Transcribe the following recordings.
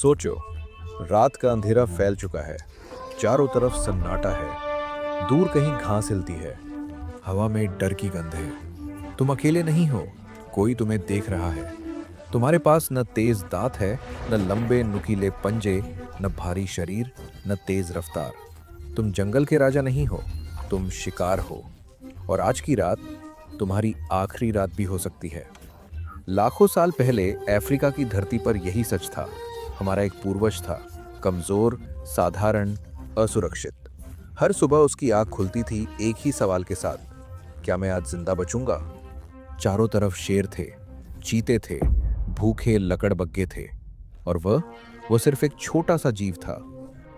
सोचो, रात का अंधेरा फैल चुका है, चारों तरफ सन्नाटा है, दूर कहीं घास हिलती है, हवा में डर की गंध है। तुम अकेले नहीं हो, कोई तुम्हें देख रहा है। तुम्हारे पास न तेज दांत है, न लंबे नुकीले पंजे, न भारी शरीर, न तेज रफ्तार। तुम जंगल के राजा नहीं हो, तुम शिकार हो। और आज की रात तुम्हारी आखिरी रात भी हो सकती है। लाखों साल पहले अफ्रीका की धरती पर यही सच था। हमारा एक पूर्वज था, कमजोर, साधारण, असुरक्षित। हर सुबह उसकी आंख खुलती थी एक ही सवाल के साथ, क्या मैं आज जिंदा बचूंगा? चारों तरफ शेर थे, चीते थे, भूखे लकड़बग्गे थे, और वह सिर्फ एक छोटा सा जीव था।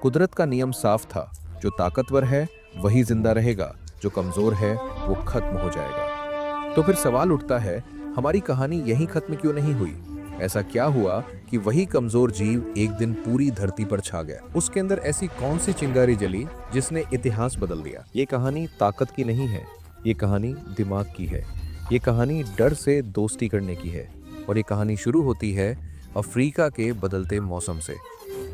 कुदरत का नियम साफ था, जो ताकतवर है वही जिंदा रहेगा, जो कमजोर है वो खत्म हो जाएगा। तो फिर सवाल उठता है, हमारी कहानी यहीं खत्म क्यों नहीं हुई? ऐसा क्या हुआ कि वही कमजोर जीव एक दिन पूरी धरती पर छा गया? उसके अंदर ऐसी कौन सी चिंगारी जली जिसने इतिहास बदल दिया? ये कहानी ताकत की नहीं है, ये कहानी दिमाग की है। ये कहानी डर से दोस्ती करने की है। और ये कहानी शुरू होती है अफ्रीका के बदलते मौसम से।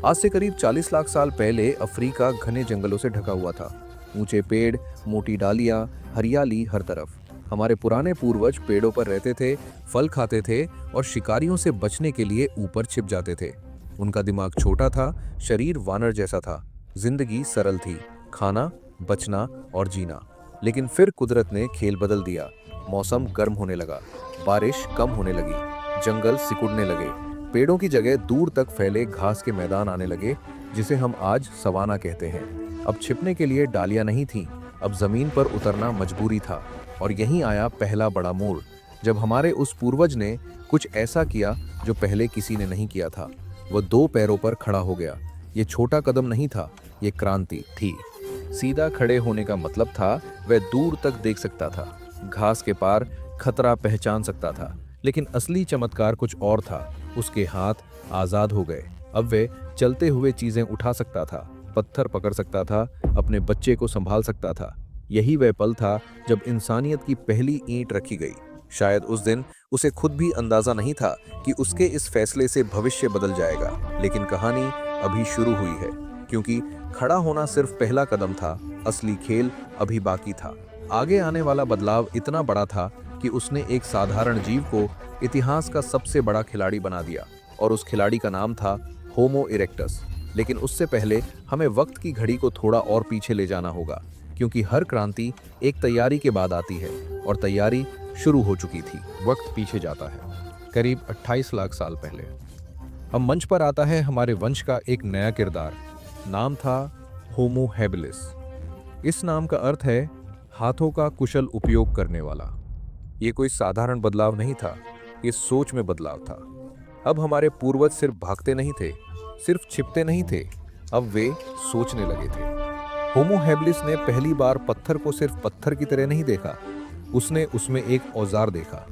आज से करीब 40 लाख साल पहले अफ्रीका घने जंगलों से ढका हुआ था। ऊंचे पेड़, मोटी डालियां, हरियाली हर तरफ। हमारे पुराने पूर्वज पेड़ों पर रहते थे, फल खाते थे और शिकारियों से बचने के लिए ऊपर छिप जाते थे। उनका दिमाग छोटा था, शरीर वानर जैसा था, जिंदगी सरल थी, खाना, बचना और जीना। लेकिन फिर कुदरत ने खेल बदल दिया। मौसम गर्म होने लगा, बारिश कम होने लगी, जंगल सिकुड़ने लगे, पेड़ों की जगह दूर तक फैले घास के मैदान आने लगे, जिसे हम आज सवाना कहते हैं। अब छिपने के लिए डालियां नहीं थीं, अब जमीन पर उतरना मजबूरी था। और यहीं आया पहला बड़ा मोड़, जब हमारे उस पूर्वज ने कुछ ऐसा किया जो पहले किसी ने नहीं किया था। वह 2 पैरों पर खड़ा हो गया। ये छोटा कदम नहीं था, ये क्रांति थी। सीधा खड़े होने का मतलब था वह दूर तक देख सकता था, घास के पार खतरा पहचान सकता था। लेकिन असली चमत्कार कुछ और था। उसके हाथ आजाद हो गए। अब वह चलते हुए चीजें उठा सकता था, पत्थर पकड़ सकता था, अपने बच्चे को संभाल सकता था। यही वह पल था जब इंसानियत की पहली ईंट रखी गई। शायद उस दिन उसे खुद भी अंदाजा नहीं था कि उसके इस फैसले से भविष्य बदल जाएगा। लेकिन कहानी अभी शुरू हुई है, क्योंकि खड़ा होना सिर्फ पहला कदम था, असली खेल अभी बाकी था। आगे आने वाला बदलाव इतना बड़ा था कि उसने एक साधारण जीव को इतिहास का सबसे बड़ा खिलाड़ी बना दिया। और उस खिलाड़ी का नाम था होमो इरेक्टस। लेकिन उससे पहले हमें वक्त की घड़ी को थोड़ा और पीछे ले जाना होगा, क्योंकि हर क्रांति एक तैयारी के बाद आती है, और तैयारी शुरू हो चुकी थी। वक्त पीछे जाता है करीब 28 लाख साल पहले। अब मंच पर आता है हमारे वंश का एक नया किरदार। नाम था होमो हैबिलिस। इस नाम का अर्थ है हाथों का कुशल उपयोग करने वाला। ये कोई साधारण बदलाव नहीं था, ये सोच में बदलाव था। अब हमारे पूर्वज सिर्फ भागते नहीं थे, सिर्फ छिपते नहीं थे, अब वे सोचने लगे थे। होमो हैबिलिस ने पहली बार पत्थर को सिर्फ पत्थर की तरह नहीं देखा, उसने उसमें एक औजार देखा।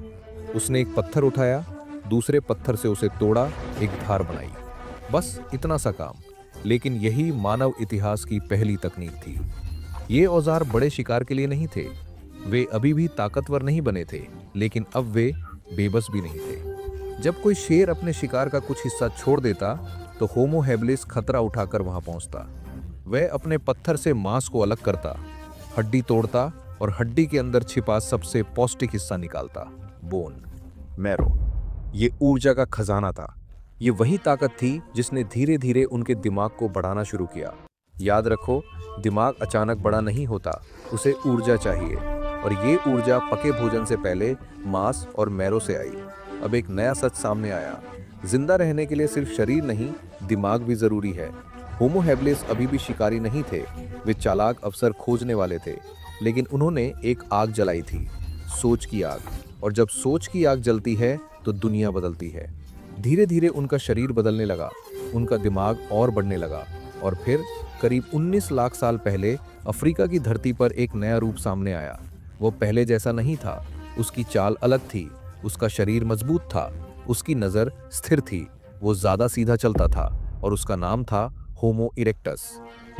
उसने एक पत्थर उठाया, दूसरे पत्थर से उसे तोड़ा, एक धार बनाई। बस इतना सा काम। लेकिन यही मानव इतिहास की पहली तकनीक थी। ये औजार बड़े शिकार के लिए नहीं थे, वे अभी भी ताकतवर नहीं बने थे, लेकिन अब वे बेबस भी नहीं थे। जब कोई शेर अपने शिकार का कुछ हिस्सा छोड़ देता, तो होमो हैबिलिस खतरा उठाकर वहां पहुंचता। वह अपने पत्थर से मांस को अलग करता, हड्डी तोड़ता और हड्डी के अंदर छिपा सबसे पौष्टिक हिस्सा निकालता, बोन, मैरो। ये ऊर्जा का खजाना था। ये वही ताकत थी जिसने धीरे धीरे उनके दिमाग को बढ़ाना शुरू किया। याद रखो, दिमाग अचानक बड़ा नहीं होता, उसे ऊर्जा चाहिए। और ये ऊर्जा पके भोजन से पहले मांस और मैरो से आई। अब एक नया सच सामने आया, जिंदा रहने के लिए सिर्फ शरीर नहीं, दिमाग भी जरूरी है। होमो हैबिलिस अभी भी शिकारी नहीं थे, वे चालाक अवसर खोजने वाले थे। लेकिन उन्होंने एक आग जलाई थी, सोच की आग। और जब सोच की आग जलती है तो दुनिया बदलती है। धीरे धीरे उनका शरीर बदलने लगा, उनका दिमाग और बढ़ने लगा। और फिर करीब 19 लाख साल पहले अफ्रीका की धरती पर एक नया रूप सामने आया। वो पहले जैसा नहीं था, उसकी चाल अलग थी, उसका शरीर मजबूत था, उसकी नज़र स्थिर थी, वो ज़्यादा सीधा चलता था, और उसका नाम था होमो इरेक्टस।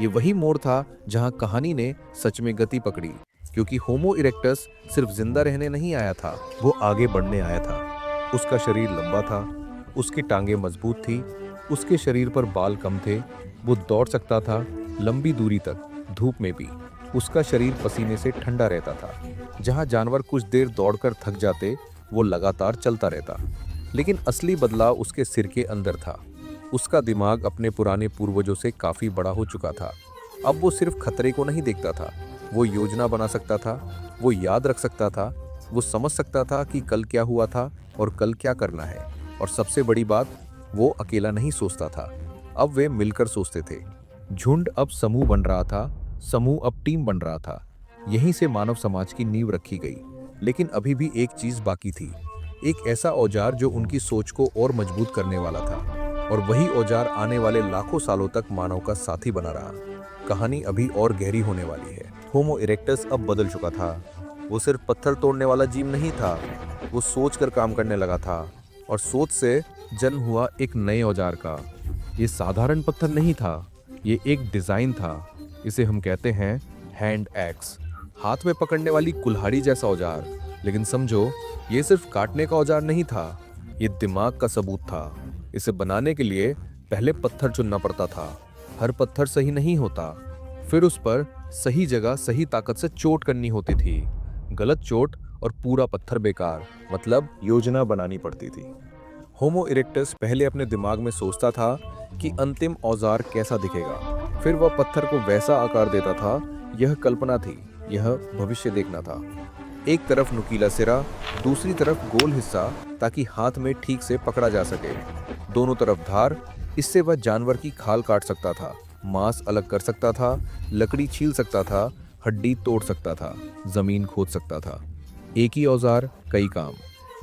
ये वही मोड़ था जहां कहानी ने सच में गति पकड़ी, क्योंकि होमो इरेक्टस सिर्फ जिंदा रहने नहीं आया था, वो आगे बढ़ने आया था। उसका शरीर लंबा था, उसकी टांगें मजबूत थी, उसके शरीर पर बाल कम थे, वो दौड़ सकता था लंबी दूरी तक, धूप में भी। उसका शरीर पसीने से ठंडा रहता था। जहां जानवर कुछ देर दौड़कर थक जाते, वो लगातार चलता रहता। लेकिन असली बदलाव उसके सिर के अंदर था। उसका दिमाग अपने पुराने पूर्वजों से काफी बड़ा हो चुका था। अब वो सिर्फ खतरे को नहीं देखता था, वो योजना बना सकता था, वो याद रख सकता था, वो समझ सकता था कि कल क्या हुआ था और कल क्या करना है। और सबसे बड़ी बात, वो अकेला नहीं सोचता था, अब वे मिलकर सोचते थे। झुंड अब समूह बन रहा था, समूह अब टीम बन रहा था। यहीं से मानव समाज की नींव रखी गई। लेकिन अभी भी एक चीज बाकी थी, एक ऐसा औजार जो उनकी सोच को और मजबूत करने वाला था। और वही औजार आने वाले लाखों सालों तक मानव का साथी बना रहा। कहानी अभी और गहरी होने वाली है। होमो इरेक्टस अब बदल चुका था। वो सिर्फ पत्थर तोड़ने वाला जीव नहीं था, वो सोच कर काम करने लगा था। और सोच से जन्म हुआ एक नए औजार का। ये साधारण पत्थर नहीं था, ये एक डिजाइन था। इसे हम कहते हैं हैंड एक्स, हाथ में पकड़ने वाली कुल्हाड़ी जैसा औजार। लेकिन समझो, ये सिर्फ काटने का औजार नहीं था, ये दिमाग का सबूत था। इसे बनाने के लिए पहले पत्थर चुनना पड़ता था। हर पत्थर सही नहीं होता, फिर उस पर सही जगह सही ताकत से चोट करनी होती थी। गलत चोट और पूरा पत्थर बेकार, मतलब योजना बनानी पड़ती थी। होमो इरेक्टस पहले अपने दिमाग में सोचता था कि अंतिम औजार कैसा दिखेगा, फिर वह पत्थर को वैसा आकार देता था। यह कल्पना थी, यह भविष्य देखना था। एक तरफ नुकीला सिरा, दूसरी तरफ गोल हिस्सा, ताकि हाथ में ठीक से पकड़ा जा सके। दोनों तरफ धार, इससे वह जानवर की खाल काट सकता था, मांस अलग कर सकता था, लकड़ी छील सकता था, हड्डी तोड़ सकता था, जमीन खोद सकता था। एक ही औजार, कई काम।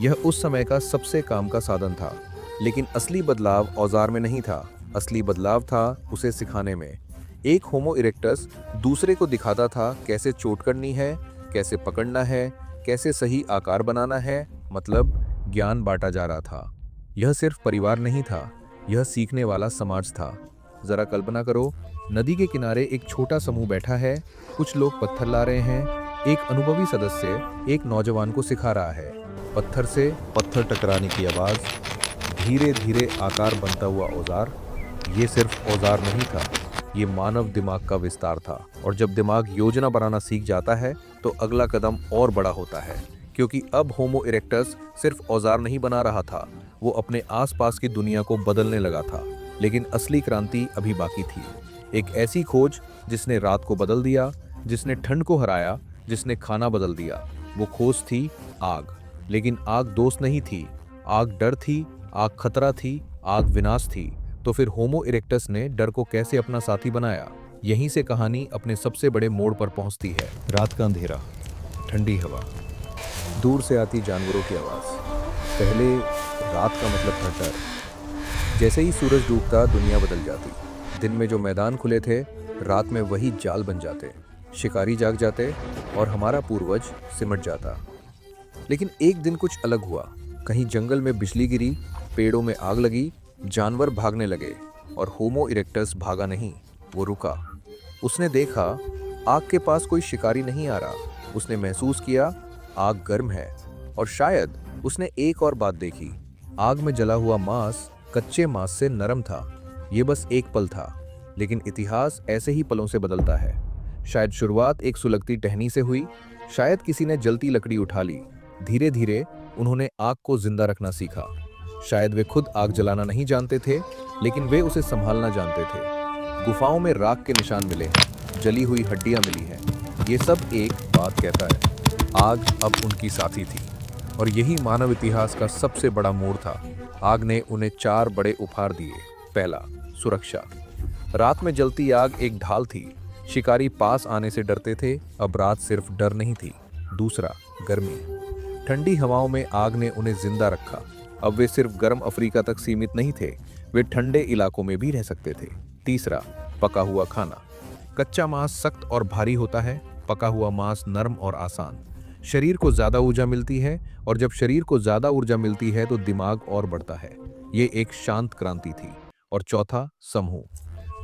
यह उस समय का सबसे काम का साधन था। लेकिन असली बदलाव औजार में नहीं था, असली बदलाव था उसे सिखाने में। एक होमो इरेक्टस दूसरे को दिखाता था कैसे चोट करनी है, कैसे पकड़ना है, कैसे सही आकार बनाना है। मतलब ज्ञान बांटा जा रहा था। यह सिर्फ परिवार नहीं था, यह सीखने वाला समाज था। जरा कल्पना करो, नदी के किनारे एक छोटा समूह बैठा है, कुछ लोग पत्थर ला रहे हैं। एक अनुभवी सदस्य एक नौजवान को सिखा रहा है। पत्थर से पत्थर टकराने की आवाज, धीरे धीरे आकार बनता हुआ औजार। ये सिर्फ औजार नहीं था, ये मानव दिमाग का विस्तार था। और जब दिमाग योजना बनाना सीख जाता है तो अगला कदम और बड़ा होता है, क्योंकि अब होमो इरेक्टस सिर्फ औजार नहीं बना रहा था, वो अपने आसपास की दुनिया को बदलने लगा था। लेकिन असली क्रांति अभी बाकी थी। एक ऐसी खोज जिसने रात को बदल दिया, जिसने ठंड को हराया, जिसने खाना बदल दिया। वो खोज थी आग। लेकिन आग दोस्त नहीं थी, आग डर थी, आग खतरा थी, आग विनाश थी। तो फिर होमो इरेक्टस ने डर को कैसे अपना साथी बनाया? यहीं से कहानी अपने सबसे बड़े मोड़ पर पहुंचती है। रात का अंधेरा, ठंडी हवा, दूर से आती जानवरों की आवाज। पहले रात का मतलब था डर। जैसे ही सूरज डूबता दुनिया बदल जाती। दिन में जो मैदान खुले थे, रात में वही जाल बन जाते। शिकारी जाग जाते और हमारा पूर्वज सिमट जाता। लेकिन एक दिन कुछ अलग हुआ। कहीं जंगल में बिजली गिरी, पेड़ों में आग लगी, जानवर भागने लगे। और होमो इरेक्टस भागा नहीं, वो रुका। उसने देखा आग के पास कोई शिकारी नहीं आ रहा। उसने महसूस किया आग गर्म है। और शायद उसने एक और बात देखी, आग में जला हुआ मांस कच्चे मांस से नरम था। ये बस एक पल था, लेकिन इतिहास ऐसे ही पलों से बदलता है। शायद शुरुआत एक सुलगती टहनी से हुई, शायद किसी ने जलती लकड़ी उठा ली। धीरे धीरे उन्होंने आग को जिंदा रखना सीखा। शायद वे खुद आग जलाना नहीं जानते थे, लेकिन वे उसे संभालना जानते थे। गुफाओं में राख के निशान मिले हैं, जली हुई हड्डियां मिली हैं। ये सब एक बात कहता है, आग अब उनकी साथी थी। और यही मानव इतिहास का सबसे बड़ा मोड़ था। आग ने उन्हें 4 बड़े उपहार दिए। पहला, सुरक्षा। रात में जलती आग एक ढाल थी। शिकारी पास आने से डरते थे, अब रात सिर्फ डर नहीं थी। दूसरा, गर्मी। ठंडी हवाओं में आग ने उन्हें जिंदा रखा। अब वे सिर्फ गर्म अफ्रीका तक सीमित नहीं थे, वे ठंडे इलाकों में भी रह सकते थे। तीसरा, पका हुआ खाना। कच्चा मांस सख्त और भारी होता है, पका हुआ मांस नरम और आसान। शरीर को ज्यादा ऊर्जा मिलती है, और जब शरीर को ज्यादा ऊर्जा मिलती है तो दिमाग और बढ़ता है। ये एक शांत क्रांति थी। और चौथा, समूह।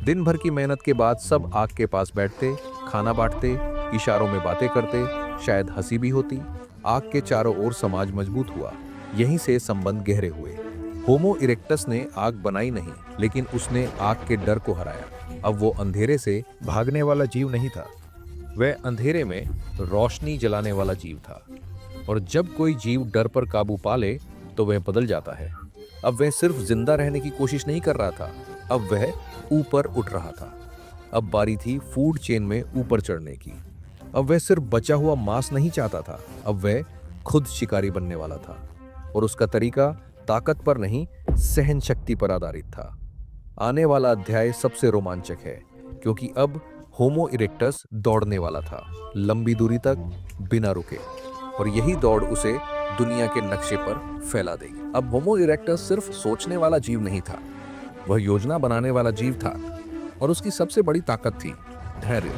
दिन भर की मेहनत के बाद सब आग के पास बैठते, खाना बांटते, इशारों में बातें करते, शायद हंसी भी होती। आग के चारों ओर समाज मजबूत हुआ। यहीं से संबंध गहरे हुए। होमो इरेक्टस ने आग बनाई नहीं, लेकिन उसने आग के डर को हराया। अब वो अंधेरे से भागने वाला जीव नहीं था, वह अंधेरे में रोशनी जलाने वाला जीव था। और जब कोई जीव डर पर काबू पा ले तो वह बदल जाता है। अब वह सिर्फ जिंदा रहने की कोशिश नहीं कर रहा था, अब वह ऊपर उठ रहा था। अब बारी थी फूड चेन में ऊपर चढ़ने की। अब वह सिर्फ बचा हुआ मांस नहीं चाहता था, अब वह खुद शिकारी बनने वाला था। और उसका तरीका ताकत पर नहीं, सहन शक्ति पर आधारित था। आने वाला अध्याय सबसे रोमांचक है, क्योंकि अब होमो इरेक्टस दौड़ने वाला था, लंबी दूरी तक बिना रुके। और यही दौड़ उसे दुनिया के नक्शे पर फैला देगी। अब होमो इरेक्टस सिर्फ सोचने वाला जीव नहीं था, वह योजना बनाने वाला जीव था। और उसकी सबसे बड़ी ताकत थी धैर्य।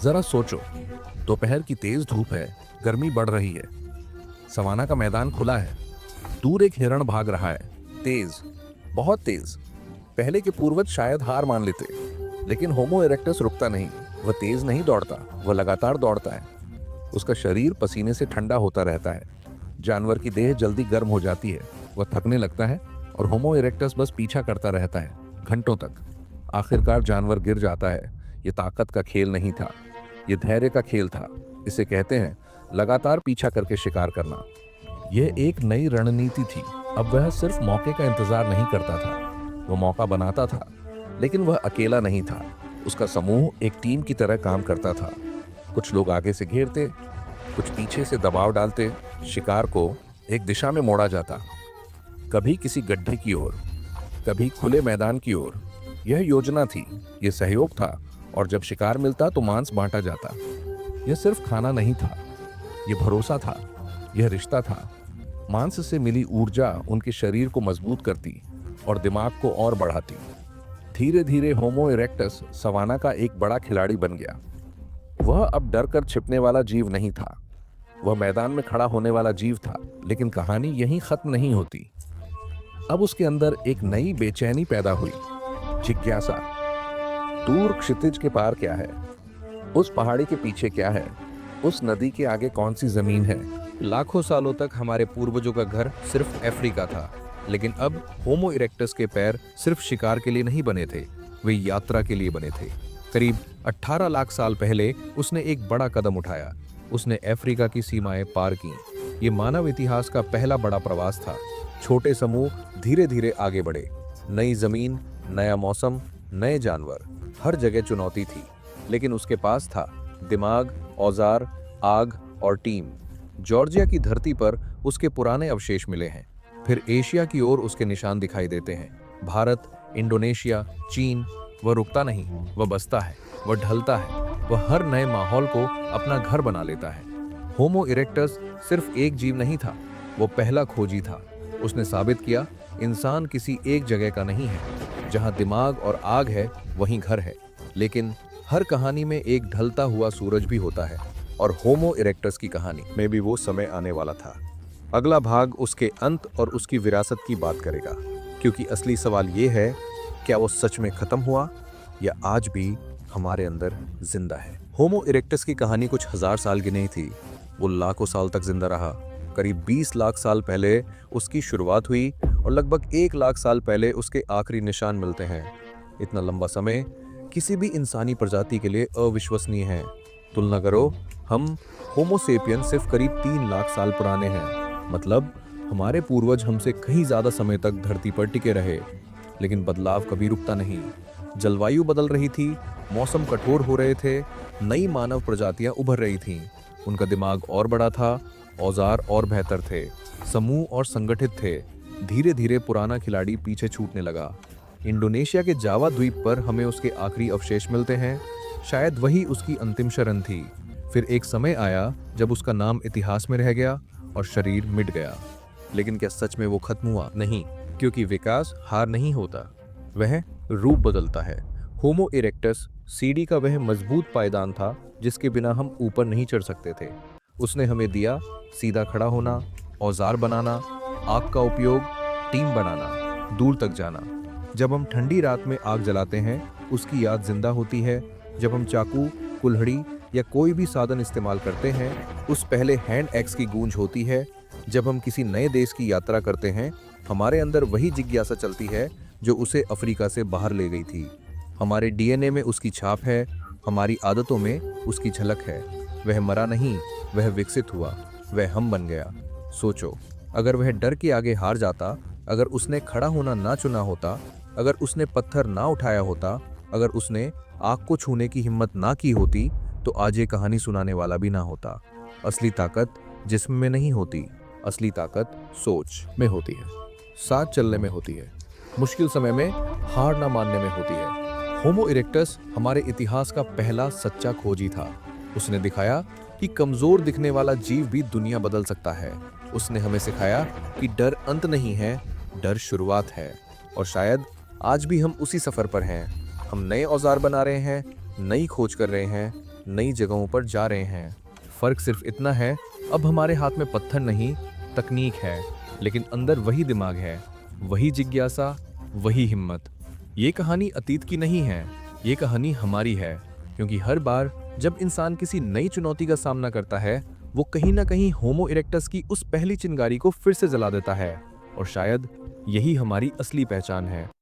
जरा सोचो, दोपहर की तेज धूप है, गर्मी बढ़ रही है, सवाना का मैदान खुला है, दूर एक हिरण भाग रहा है, तेज, बहुत तेज। पहले के पूर्वज शायद हार मान लेते, लेकिन होमो इरेक्टस रुकता नहीं। वह तेज नहीं दौड़ता, वह लगातार दौड़ता है। उसका शरीर पसीने से ठंडा होता रहता है, जानवर की देह जल्दी गर्म हो जाती है, वह थकने लगता है और होमो इरेक्टस बस पीछा करता रहता है घंटों तक। आखिरकार जानवर गिर जाता है। ये ताकत का खेल नहीं था, ये धैर्य का खेल था। इसे कहते हैं लगातार पीछा करके शिकार करना। यह एक नई रणनीति थी। अब वह सिर्फ मौके का इंतजार नहीं करता था, वह मौका बनाता था। लेकिन वह अकेला नहीं था, उसका समूह एक टीम की तरह काम करता था। कुछ लोग आगे से घेरते, कुछ पीछे से दबाव डालते। शिकार को एक दिशा में मोड़ा जाता, कभी किसी गड्ढे की ओर, कभी खुले मैदान की ओर। यह योजना थी, यह सहयोग था। और जब शिकार मिलता तो मांस बांटा जाता। यह सिर्फ खाना नहीं था, यह भरोसा था, यह रिश्ता था। मांस से मिली ऊर्जा उनके शरीर को मजबूत करती और दिमाग को और बढ़ाती। धीरे धीरे होमो इरेक्टस सवाना का एक बड़ा खिलाड़ी बन गया। वह अब डर कर छिपने वाला जीव नहीं था, वह मैदान में खड़ा होने वाला जीव था। लेकिन कहानी यहीं खत्म नहीं होती। अब उसके अंदर एक नई बेचैनी पैदा हुई, जिज्ञासा। दूर क्षितिज के पार क्या है? उस पहाड़ी के पीछे क्या है? उस नदी के आगे कौन सी जमीन है? लाखों सालों तक हमारे पूर्वजों का घर सिर्फ अफ्रीका था, लेकिन अब होमो इरेक्टस के पैर सिर्फ शिकार के लिए नहीं बने थे, वे यात्रा के लिए बने थे। करीब 18 लाख साल पहले उसने एक बड़ा कदम उठाया। उसने अफ्रीका की सीमाएं पार की। ये मानव इतिहास का पहला बड़ा प्रवास था। छोटे समूह धीरे धीरे आगे बढ़े। नई जमीन, नया मौसम, नए जानवर, हर जगह चुनौती थी। लेकिन उसके पास था दिमाग, औजार, आग और टीम। जॉर्जिया की धरती पर उसके पुराने अवशेष मिले हैं। फिर एशिया की ओर उसके निशान दिखाई देते हैं। भारत, इंडोनेशिया, चीन। वह रुकता नहीं, वह बसता है, वह ढलता है, वह हर नए माहौल को अपना घर बना लेता है। होमो इरेक्टस सिर्फ एक जीव नहीं था, वो पहला खोजी था। उसने साबित किया इंसान किसी एक जगह का नहीं है। जहां दिमाग और आग है वहीं घर है। लेकिन हर कहानी में एक ढलता हुआ सूरज भी होता है, और होमो इरेक्टस की कहानी में भी वो समय आने वाला था। अगला भाग उसके अंत और उसकी विरासत की बात करेगा, क्योंकि असली सवाल ये है, क्या वो सच में खत्म हुआ या आज भी हमारे अंदर जिंदा है? होमो इरेक्टस की कहानी कुछ हजार साल की नहीं थी, वो लाखों साल तक जिंदा रहा। करीब 20 लाख साल पहले उसकी शुरुआत हुई और लगभग 1 लाख साल पहले उसके आखिरी निशान मिलते हैं। इतना लंबा समय किसी भी इंसानी प्रजाति के लिए अविश्वसनीय है। तुलना करो, हम होमो सेपियन सिर्फ करीब 3 लाख साल पुराने हैं। मतलब हमारे पूर्वज हमसे कहीं ज्यादा समय तक धरती पर टिके रहे। लेकिन बदलाव कभी रुकता नहीं। जलवायु बदल रही थी, मौसम कठोर हो रहे थे, नई मानव प्रजातियां उभर रही थीं। उनका दिमाग और बड़ा था, औजार और बेहतर थे, समूह और संगठित थे। धीरे धीरे पुराना खिलाड़ी पीछे छूटने लगा। इंडोनेशिया के जावा द्वीप पर हमें उसके आखिरी अवशेष मिलते हैं। शायद वही उसकी अंतिम शरण थी। फिर एक समय आया जब उसका नाम इतिहास में रह गया और शरीर मिट गया। लेकिन क्या सच में वो खत्म हुआ? नहीं, क्योंकि विकास हार नहीं होता, वह रूप बदलता है। होमो इरेक्टस सीढ़ी का वह मजबूत पायदान था जिसके बिना हम ऊपर नहीं चढ़ सकते थे। उसने हमें दिया सीधा खड़ा होना, औजार बनाना, आग का उपयोग, टीम बनाना, दूर तक जाना। जब हम ठंडी रात में आग जलाते हैं, उसकी याद जिंदा होती है। जब हम चाकू, कुल्हड़ी या कोई भी साधन इस्तेमाल करते हैं, उस पहले हैंड एक्स की गूंज होती है। जब हम किसी नए देश की यात्रा करते हैं, हमारे अंदर वही जिज्ञासा चलती है जो उसे अफ्रीका से बाहर ले गई थी। हमारे डीएनए में उसकी छाप है, हमारी आदतों में उसकी झलक है। वह मरा नहीं, वह विकसित हुआ, वह हम बन गया। सोचो, अगर वह डर के आगे हार जाता, अगर उसने खड़ा होना ना चुना होता, अगर उसने पत्थर ना उठाया होता, अगर उसने आग को छूने की हिम्मत ना की होती, तो आज ये कहानी सुनाने वाला भी ना होता। असली ताकत जिस्म में नहीं होती, असली ताकत सोच में होती है, साथ चलने में होती है, मुश्किल समय में हार ना मानने में होती है। होमो इरेक्टस हमारे इतिहास का पहला सच्चा खोजी था। उसने दिखाया कि कमजोर दिखने वाला जीव भी दुनिया बदल सकता है। उसने हमें सिखाया कि डर अंत नहीं है, डर शुरुआत है। और शायद आज भी हम उसी सफर पर हैं। हम नए औजार बना रहे हैं, नई खोज कर रहे हैं, नई जगहों पर जा रहे हैं। फर्क सिर्फ इतना है, अब हमारे हाथ में पत्थर नहीं, तकनीक है, लेकिन अंदर वही दिमाग है, वही जिज्ञासा, वही हिम्मत। ये कहानी अतीत की नहीं है, ये कहानी हमारी है, क्योंकि हर बार जब इंसान किसी नई चुनौती का सामना करता है, वो कहीं ना कहीं होमो इरेक्टस की उस पहली चिंगारी को फिर से जला देता है। और शायद यही हमारी असली पहचान है।